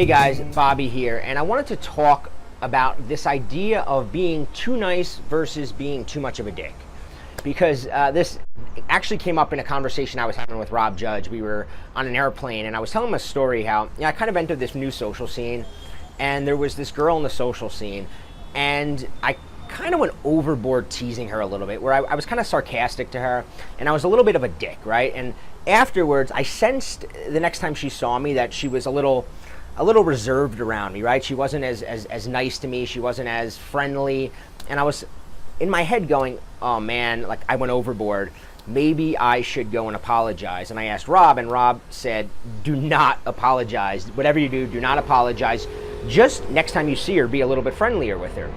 Hey guys, Bobby here, and I wanted to talk about this idea of being too nice versus being too much of a dick. Because this actually came up in a conversation I was having with Rob Judge. We were on an airplane, and I was telling him a story how I kind of entered this new social scene, and there was this girl in the social scene, and I kind of went overboard teasing her a little bit, where I was kind of sarcastic to her, and I was a little bit of a dick, right? And afterwards, I sensed the next time she saw me that she was a little reserved around me, right? She wasn't as nice to me. She wasn't as friendly. And I was in my head going, oh man, like I went overboard. Maybe I should go and apologize. And I asked Rob, and Rob said, do not apologize. Whatever you do not apologize. Just next time you see her, be a little bit friendlier with her.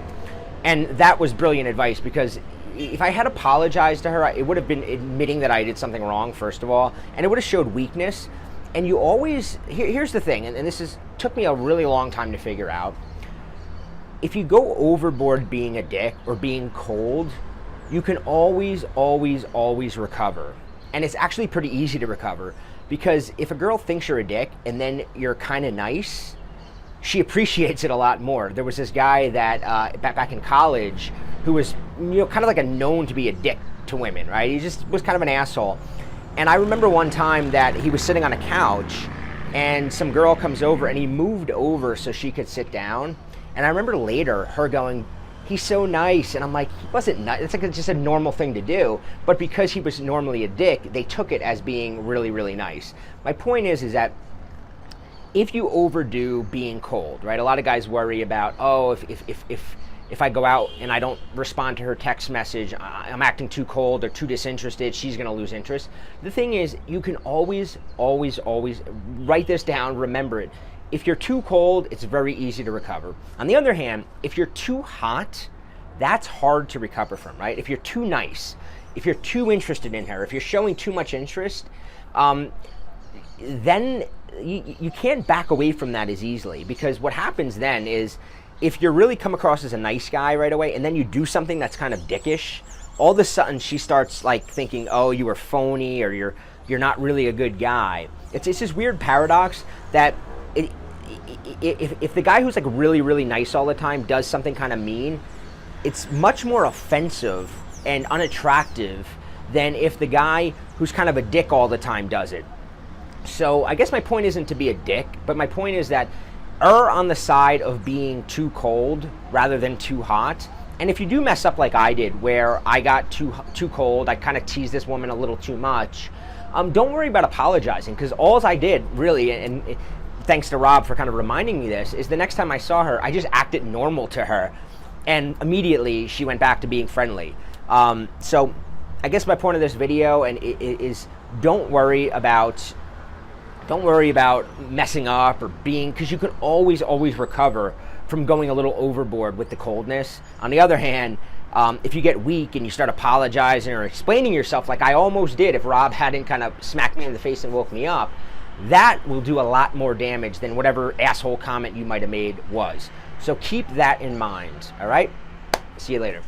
And that was brilliant advice, because if I had apologized to her, it would have been admitting that I did something wrong, first of all, and it would have showed weakness. And you always, here's the thing, and this took me a really long time to figure out. If you go overboard being a dick or being cold, you can always recover. And it's actually pretty easy to recover, because if a girl thinks you're a dick and then you're kind of nice, she appreciates it a lot more. There was this guy that back in college who was kind of like known to be a dick to women, right? He just was kind of an asshole. And I remember one time that he was sitting on a couch and some girl comes over, and he moved over so she could sit down. And I remember later her going, he's so nice. And I'm like, he wasn't nice. It's like just a normal thing to do. But because he was normally a dick, they took it as being really nice. My point is that if you overdo being cold, right? A lot of guys worry about, oh, if I go out and I don't respond to her text message, I'm acting too cold or too disinterested, she's gonna lose interest. The thing is, you can always write this down, remember it. If you're too cold, it's very easy to recover. On the other hand, if you're too hot, that's hard to recover from, right? If you're too nice, if you're too interested in her, if you're showing too much interest, then you can't back away from that as easily, because what happens then is, if you really come across as a nice guy right away and then you do something that's kind of dickish, all of a sudden she starts like thinking, oh, you were phony, or you're not really a good guy. It's this weird paradox that if the guy who's like really nice all the time does something kind of mean, it's much more offensive and unattractive than if the guy who's kind of a dick all the time does it. So I guess my point isn't to be a dick, but my point is that err on the side of being too cold rather than too hot. And if you do mess up like I did, where I got too cold, I kind of teased this woman a little too much, don't worry about apologizing, because all I did really, and thanks to Rob for kind of reminding me this, is the next time I saw her, I just acted normal to her, and immediately she went back to being friendly. So I guess my point of this video is don't worry about messing up or being, because you can always recover from going a little overboard with the coldness. On the other hand, if you get weak and you start apologizing or explaining yourself like I almost did if Rob hadn't kind of smacked me in the face and woke me up, that will do a lot more damage than whatever asshole comment you might have made was. So keep that in mind, all right? See you later.